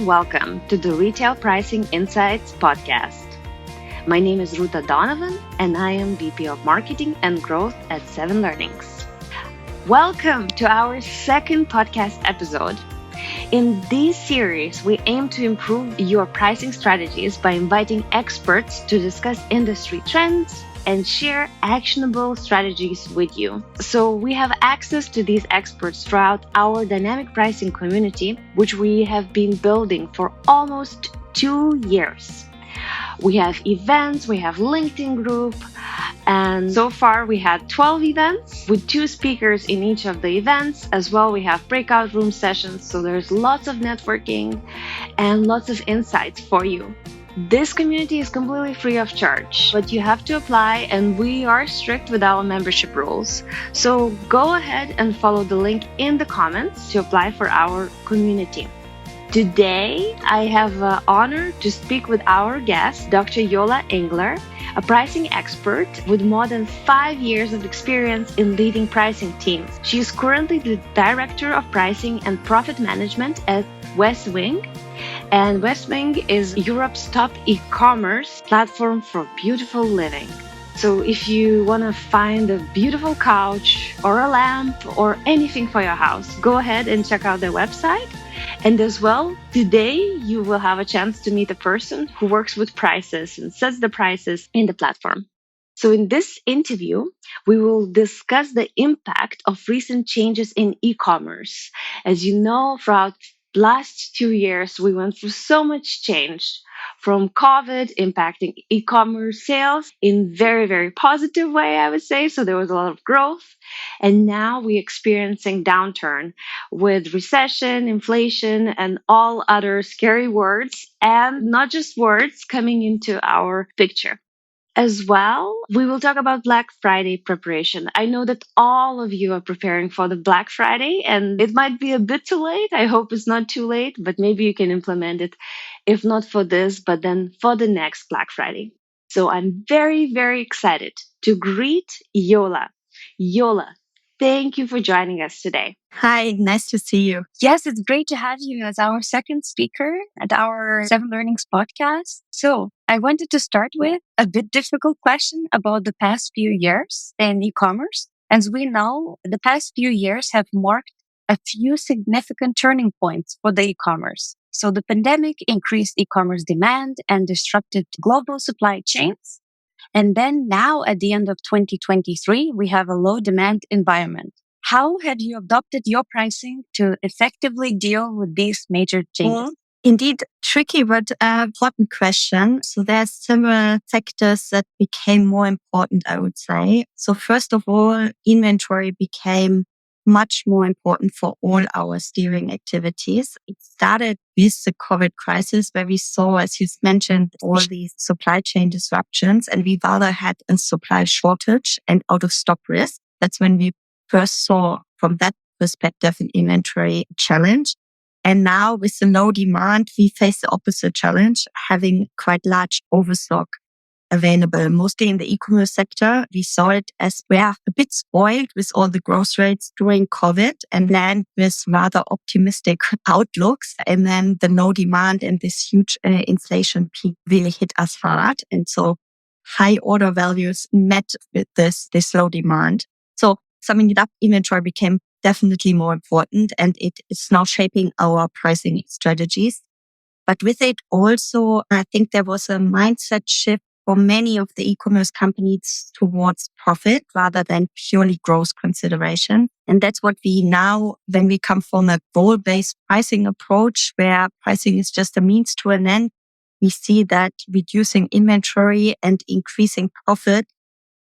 welcome to the Retail Pricing Insights podcast. My name is Ruta Donovan, and I am VP of Marketing and Growth at 7 Learnings. Welcome to our second podcast episode. In this series, we aim to improve your pricing strategies by inviting experts to discuss industry trends and share actionable strategies with you. So we have access to these experts throughout our dynamic pricing community, which we have been building for almost 2 years. We have events, we have LinkedIn group, and so far we had 12 events with 2 speakers in each of the events. As well, we have breakout room sessions, so there's lots of networking and lots of insights for you. This community is completely free of charge, but you have to apply, and we are strict with our membership rules. So go ahead and follow the link in the comments to apply for our community. Today, I have the honor to speak with our guest, Dr. Yola Engler, a pricing expert with more than 5 years of experience in leading pricing teams. She is currently the Director of Pricing and Profit Management at Westwing. And Westwing is Europe's top e-commerce platform for beautiful living. So if you want to find a beautiful couch or a lamp or anything for your house, go ahead and check out their website. And as well, today you will have a chance to meet a person who works with prices and sets the prices in the platform. So in this interview, we will discuss the impact of recent changes in e-commerce. As you know, throughout last 2 years, we went through so much change, from COVID impacting e-commerce sales in very, very positive way, I would say. So there was a lot of growth. And now we're experiencing downturn with recession, inflation, and all other scary words, and not just words coming into our picture. As well, we will talk about Black Friday preparation. I know that all of you are preparing for the Black Friday, and it might be a bit too late. I hope it's not too late, but maybe you can implement it, if not for this, but then for the next Black Friday. So I'm very, very excited to greet Yola. Yola, thank you for joining us today. Hi, nice to see you. Yes, it's great to have you as our second speaker at our 7 Learnings podcast. So I wanted to start with a bit difficult question about the past few years in e-commerce. As we know, the past few years have marked a few significant turning points for the e-commerce. So the pandemic increased e-commerce demand and disrupted global supply chains. And then now at the end of 2023, we have a low demand environment. How have you adopted your pricing to effectively deal with these major changes? Indeed, tricky but important question. So there's several factors that became more important, I would say. So first of all, inventory became much more important for all our steering activities. It started with the COVID crisis, where we saw, as you mentioned, all these supply chain disruptions, and we rather had a supply shortage and out of stock risk. That's when we first saw, from that perspective, an inventory challenge. And now with the low demand, we face the opposite challenge, having quite large overstock available, mostly in the e-commerce sector. We saw it as we are a bit spoiled with all the growth rates during COVID and land with rather optimistic outlooks. And then the low demand and this huge inflation peak really hit us hard. And so high order values met with this low demand. So summing it up, inventory became definitely more important, and it is now shaping our pricing strategies. But with it also, I think there was a mindset shift for many of the e-commerce companies towards profit rather than purely growth consideration. And that's what we now, when we come from a goal-based pricing approach where pricing is just a means to an end, we see that reducing inventory and increasing profit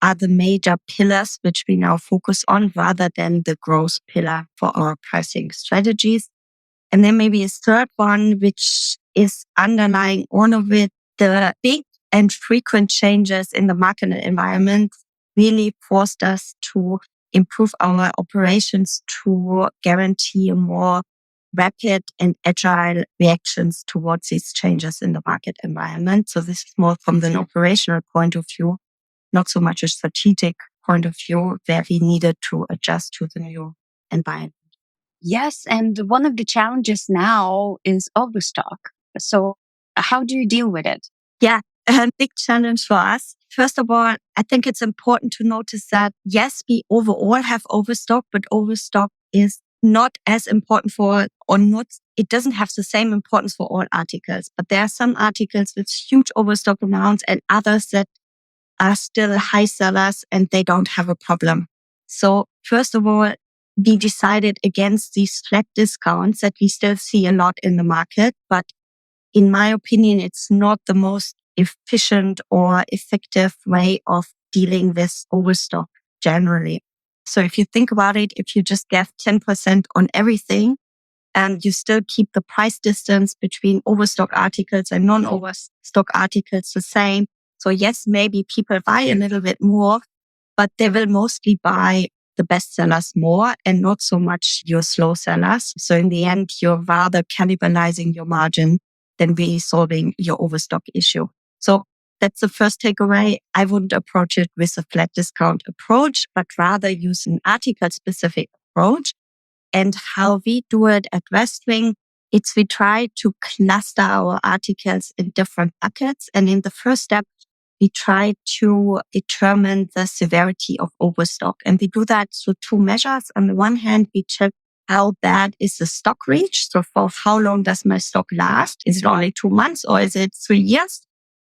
are the major pillars which we now focus on rather than the growth pillar for our pricing strategies. And then maybe a third one, which is underlying all of it, the big and frequent changes in the market environment really forced us to improve our operations to guarantee a more rapid and agile reactions towards these changes in the market environment. So this is more from an operational point of view, not so much a strategic point of view where we needed to adjust to the new environment. Yes, and one of the challenges now is overstock. So, how do you deal with it? Yeah, a big challenge for us. First of all, I think it's important to notice that yes, we overall have overstock, but overstock is not as important for, or not, it doesn't have the same importance for all articles. But there are some articles with huge overstock amounts and others that are still high sellers and they don't have a problem. So first of all, we decided against these flat discounts that we still see a lot in the market, but in my opinion, it's not the most efficient or effective way of dealing with overstock generally. So if you think about it, if you just get 10% on everything and you still keep the price distance between overstock articles and non-overstock articles the same. So yes, maybe people buy a little bit more, but they will mostly buy the best sellers more and not so much your slow sellers. So in the end, you're rather cannibalizing your margin than really solving your overstock issue. So that's the first takeaway. I wouldn't approach it with a flat discount approach, but rather use an article specific approach. And how we do it at Westwing, it's we try to cluster our articles in different buckets. And in the first step, we try to determine the severity of overstock. And we do that through two measures. On the one hand, we check how bad is the stock reach. So for how long does my stock last? Is it only 2 months or is it 3 years?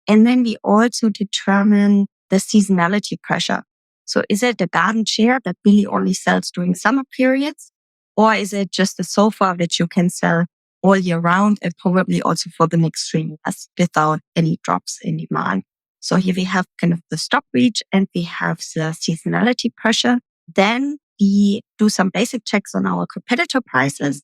And then we also determine the seasonality pressure. So is it a garden chair that really only sells during summer periods? Or is it just a sofa that you can sell all year round and probably also for the next 3 years without any drops in demand? So here we have kind of the stock reach and we have the seasonality pressure. Then we do some basic checks on our competitor prices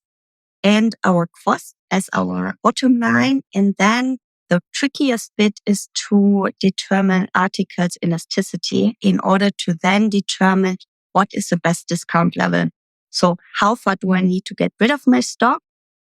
and our cost as our bottom line. And then the trickiest bit is to determine articles elasticity in order to then determine what is the best discount level. So how far do I need to get rid of my stock?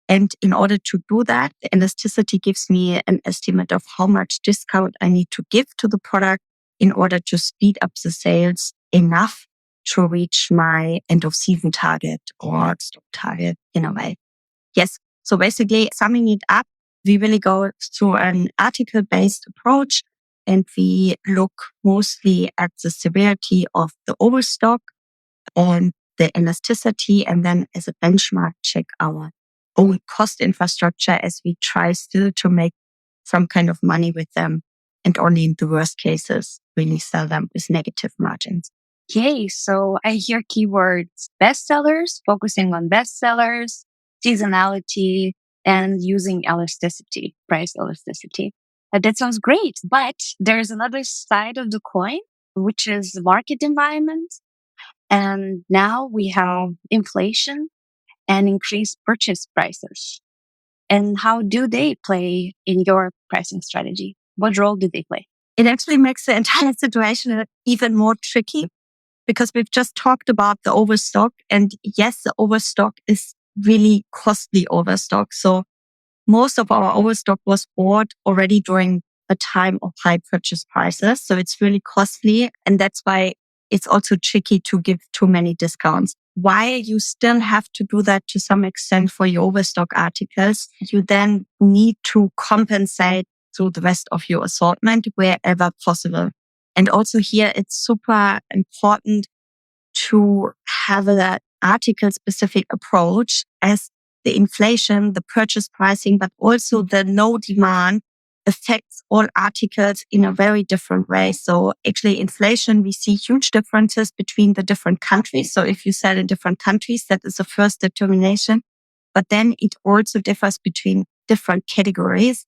And in order to do that, the elasticity gives me an estimate of how much discount I need to give to the product in order to speed up the sales enough to reach my end of season target or stock target in a way. Yes. So basically summing it up, we really go through an article based approach and we look mostly at the severity of the overstock and the elasticity, and then as a benchmark, check our own cost infrastructure as we try still to make some kind of money with them. And only in the worst cases, really sell them with negative margins. Yay. So I hear keywords bestsellers, focusing on bestsellers, seasonality, and using elasticity, price elasticity. That sounds great. But there's another side of the coin, which is the market environment. And now we have inflation and increased purchase prices. And how do they play in your pricing strategy? What role do they play? It actually makes the entire situation even more tricky because we've just talked about the overstock. And yes, the overstock is really costly overstock. So most of our overstock was bought already during a time of high purchase prices. So it's really costly. And that's why it's also tricky to give too many discounts. Why you still have to do that to some extent for your overstock articles, you then need to compensate through the rest of your assortment wherever possible. And also here, it's super important to have an article specific approach as the inflation, the purchase pricing, but also the no demand affects all articles in a very different way. So actually inflation, we see huge differences between the different countries. So if you sell in different countries, that is the first determination. But then it also differs between different categories.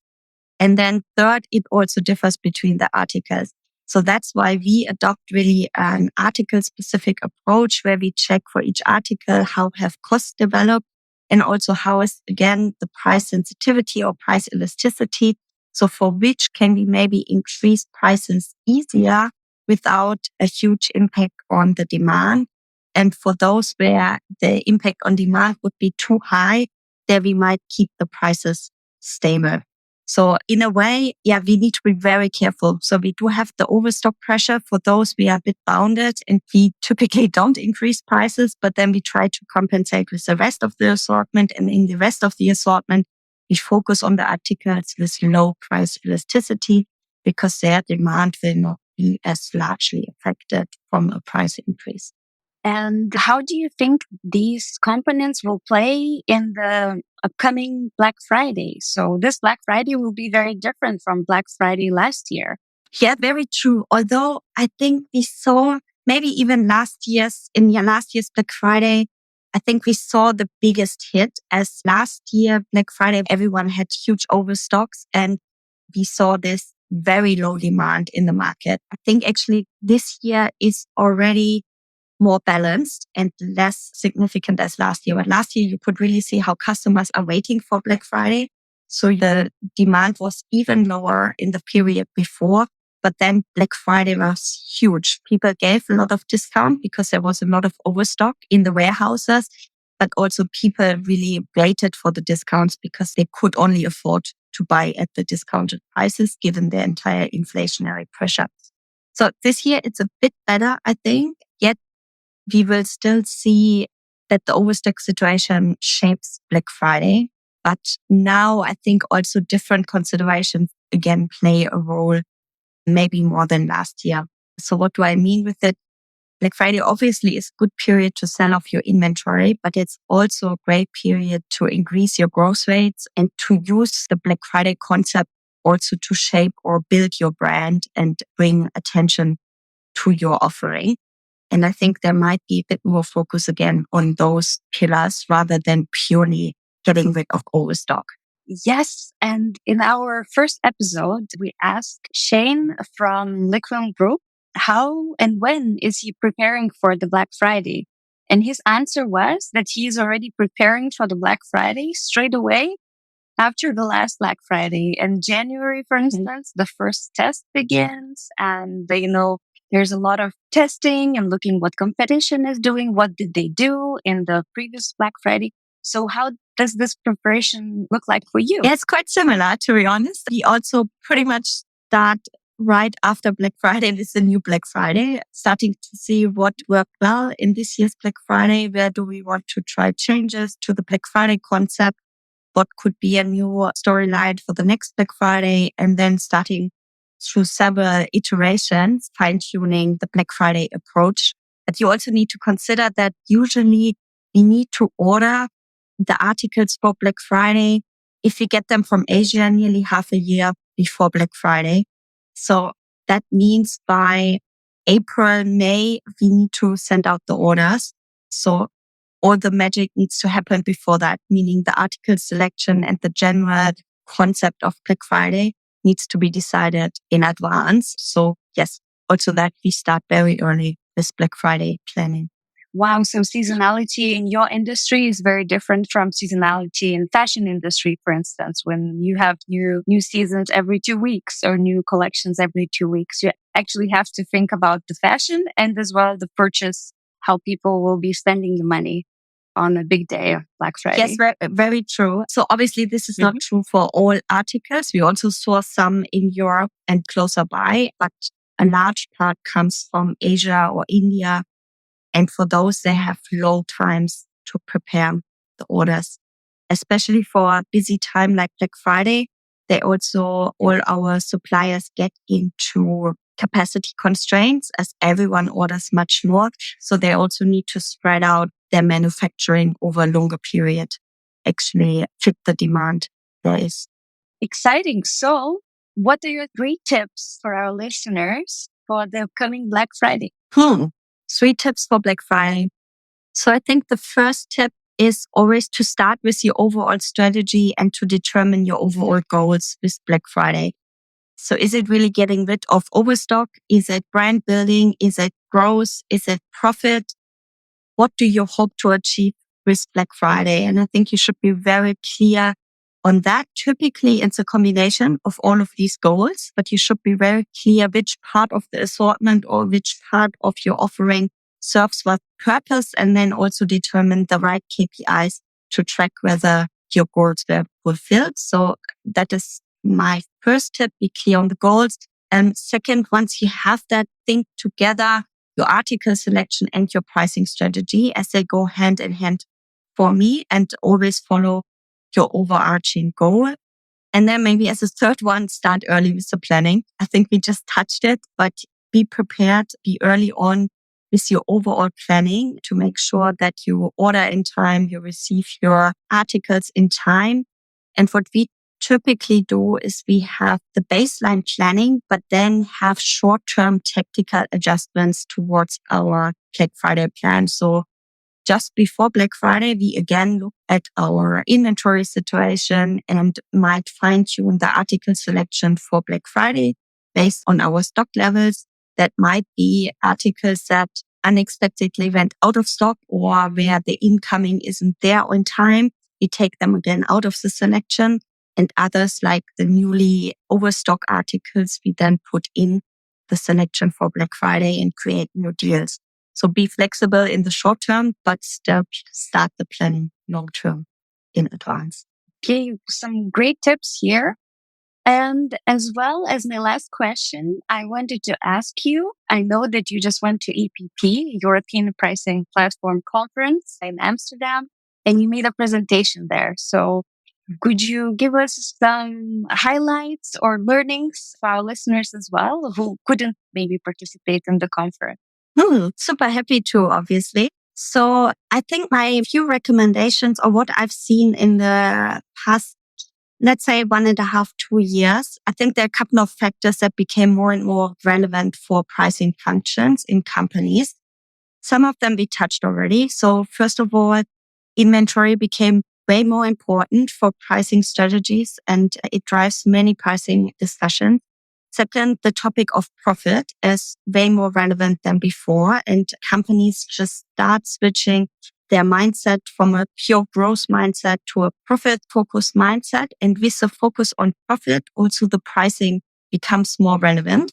And then third, it also differs between the articles. So that's why we adopt really an article specific approach where we check for each article how have costs developed and also how is again the price sensitivity or price elasticity. So for which can we maybe increase prices easier without a huge impact on the demand. And for those where the impact on demand would be too high, there we might keep the prices stable. So in a way, we need to be very careful. So we do have the overstock pressure. For those, we are a bit bounded and we typically don't increase prices, but then we try to compensate with the rest of the assortment. And in the rest of the assortment, we focus on the articles with low price elasticity because their demand will not be as largely affected from a price increase. And how do you think these components will play in the upcoming Black Friday? So this Black Friday will be very different from Black Friday last year. Yeah, very true. Although I think we saw maybe even last year's Black Friday, I think we saw the biggest hit as last year Black Friday, everyone had huge overstocks and we saw this very low demand in the market. I think actually this year is already more balanced and less significant as last year. But last year, you could really see how customers are waiting for Black Friday. So the demand was even lower in the period before. But then Black Friday was huge. People gave a lot of discount because there was a lot of overstock in the warehouses. But also people really waited for the discounts because they could only afford to buy at the discounted prices given the entire inflationary pressure. So this year it's a bit better, I think. Yet we will still see that the overstock situation shapes Black Friday. But now I think also different considerations again play a role, maybe more than last year. So what do I mean with it? Black Friday obviously is a good period to sell off your inventory, but it's also a great period to increase your growth rates and to use the Black Friday concept also to shape or build your brand and bring attention to your offering. And I think there might be a bit more focus again on those pillars rather than purely getting rid of overstock. Yes. And in our first episode, we asked Shane from Liquid Group, how and when is he preparing for the Black Friday? And his answer was that he is already preparing for the Black Friday straight away after the last Black Friday. In January, for instance, the first test begins and there's a lot of testing and looking what competition is doing. What did they do in the previous Black Friday? So how does this preparation look like for you? Yeah, it's quite similar, to be honest. We also pretty much start right after Black Friday. This is the new Black Friday, starting to see what worked well in this year's Black Friday. Where do we want to try changes to the Black Friday concept? What could be a new storyline for the next Black Friday? And then starting through several iterations, fine-tuning the Black Friday approach. But you also need to consider that usually we need to order the articles for Black Friday if we get them from Asia nearly half a year before Black Friday. So that means by April, May, we need to send out the orders. So all the magic needs to happen before that, meaning the article selection and the general concept of Black Friday needs to be decided in advance. So yes, also that we start very early with Black Friday planning. Wow. So seasonality in your industry is very different from seasonality in fashion industry, for instance, when you have new seasons every 2 weeks or new collections every 2 weeks. You actually have to think about the fashion and as well the purchase, how people will be spending the money on a big day of Black Friday. Yes, very, very true. So obviously this is not true for all articles. We also saw some in Europe and closer by, but a large part comes from Asia or India. And for those, they have long times to prepare the orders, especially for a busy time like Black Friday. All our suppliers get into capacity constraints as everyone orders much more. So they also need to spread out their manufacturing over a longer period, actually fit the demand there is. Exciting. So what are your 3 tips for our listeners for the upcoming Black Friday? 3 tips for Black Friday. So I think the first tip is always to start with your overall strategy and to determine your overall goals with Black Friday. So is it really getting rid of overstock? Is it brand building? Is it growth? Is it profit? What do you hope to achieve with Black Friday? And I think you should be very clear on that. Typically, it's a combination of all of these goals, but you should be very clear which part of the assortment or which part of your offering serves what purpose, and then also determine the right KPIs to track whether your goals were fulfilled. So that is my first tip, be clear on the goals. And second, once you have that, think together your article selection and your pricing strategy as they go hand in hand for me, and always follow your overarching goal. And then maybe as a third one, start early with the planning. I think we just touched it, but be prepared, be early on with your overall planning to make sure that you order in time, you receive your articles in time. And what we typically do is we have the baseline planning, but then have short-term tactical adjustments towards our Black Friday plan. So just before Black Friday, we again look at our inventory situation and might fine tune the article selection for Black Friday based on our stock levels. That might be articles that unexpectedly went out of stock or where the incoming isn't there on time. We take them again out of the selection, and others like the newly overstock articles, we then put in the selection for Black Friday and create new deals. So be flexible in the short term, but still start the planning long term in advance. Okay, some great tips here. And as well as my last question, I wanted to ask you, I know that you just went to EPP, European Pricing Platform Conference in Amsterdam, and you made a presentation there. So could you give us some highlights or learnings for our listeners as well who couldn't maybe participate in the conference? Super happy to, obviously. So I think my few recommendations or what I've seen in the past, let's say 1.5, 2 years, I think there are a couple of factors that became more and more relevant for pricing functions in companies. Some of them we touched already. So first of all, inventory became way more important for pricing strategies, and it drives many pricing discussions. Second, the topic of profit is way more relevant than before, and companies just start switching their mindset from a pure growth mindset to a profit focused mindset. And with the focus on profit, also the pricing becomes more relevant.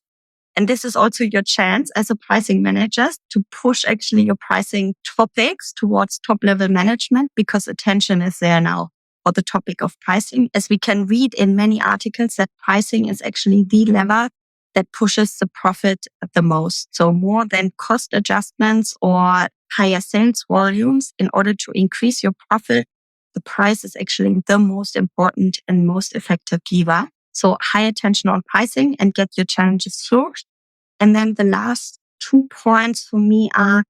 And this is also your chance as a pricing manager to push actually your pricing topics towards top level management, because attention is there now for the topic of pricing, as we can read in many articles that pricing is actually the lever that pushes the profit the most. So more than cost adjustments or higher sales volumes, in order to increase your profit, the price is actually the most important and most effective lever. So high attention on pricing and get your challenges through. And then the last 2 points for me are,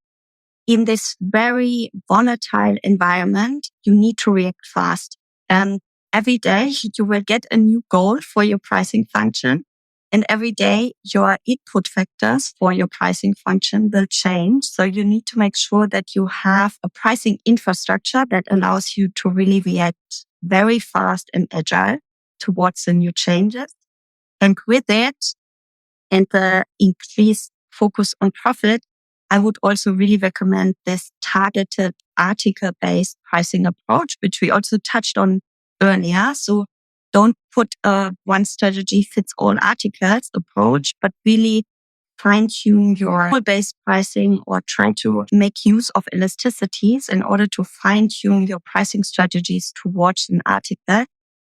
in this very volatile environment, you need to react fast. And every day you will get a new goal for your pricing function. And every day your input factors for your pricing function will change. So you need to make sure that you have a pricing infrastructure that allows you to really react very fast and agile towards the new changes. And with it, and the increased focus on profit, I would also really recommend this targeted article-based pricing approach, which we also touched on earlier. So don't put a one strategy fits all articles approach, but really fine tune your based pricing or try to make use of elasticities in order to fine tune your pricing strategies towards an article,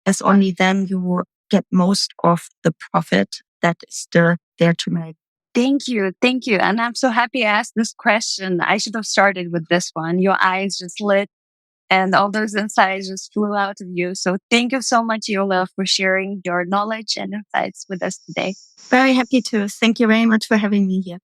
as only then you will get most of the profit that is still there to make. Thank you. Thank you. And I'm so happy I asked this question. I should have started with this one. Your eyes just lit and all those insights just flew out of you. So thank you so much, Yola, for sharing your knowledge and insights with us today. Very happy to. Thank you very much for having me here.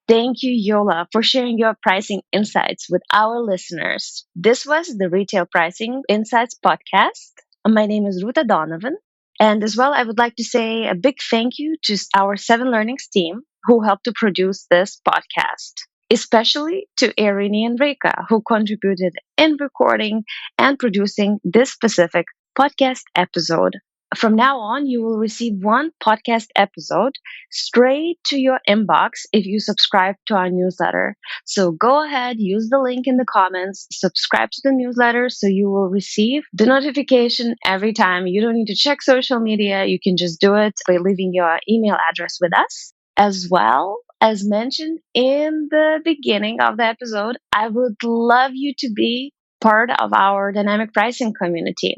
Thank you, Yola, for sharing your pricing insights with our listeners. This was the Retail Pricing Insights podcast. My name is Ruta Donovan. And as well, I would like to say a big thank you to our Seven Learnings team who helped to produce this podcast, especially to Erini and Reka, who contributed in recording and producing this specific podcast episode. From now on, you will receive one podcast episode straight to your inbox if you subscribe to our newsletter. So go ahead, use the link in the comments, subscribe to the newsletter so you will receive the notification every time. You don't need to check social media. You can just do it by leaving your email address with us. As well, as mentioned in the beginning of the episode, I would love you to be part of our dynamic pricing community.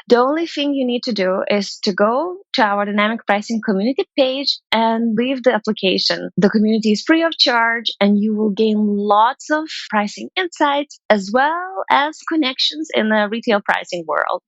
The only thing you need to do is to go to our dynamic pricing community page and leave the application. The community is free of charge and you will gain lots of pricing insights as well as connections in the retail pricing world.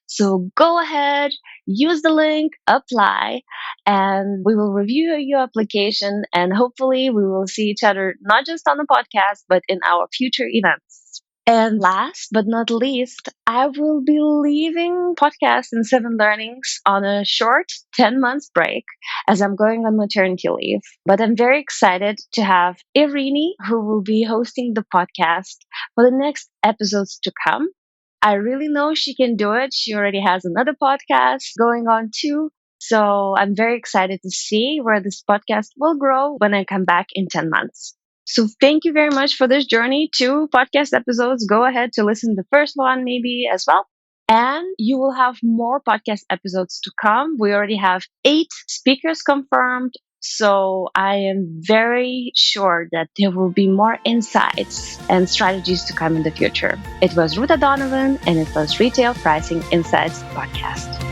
So go ahead, use the link, apply, and we will review your application. And hopefully, we will see each other not just on the podcast, but in our future events. And last but not least, I will be leaving podcast and Seven Learnings on a short 10 months break as I'm going on maternity leave. But I'm very excited to have Irini, who will be hosting the podcast for the next episodes to come. I really know she can do it. She already has another podcast going on too. So I'm very excited to see where this podcast will grow when I come back in 10 months. So thank you very much for this journey. 2 podcast episodes. Go ahead to listen to the first one maybe as well. And you will have more podcast episodes to come. We already have 8 speakers confirmed. So I am very sure that there will be more insights and strategies to come in the future. It was Ruta Donovan, and it was Retail Pricing Insights Podcast.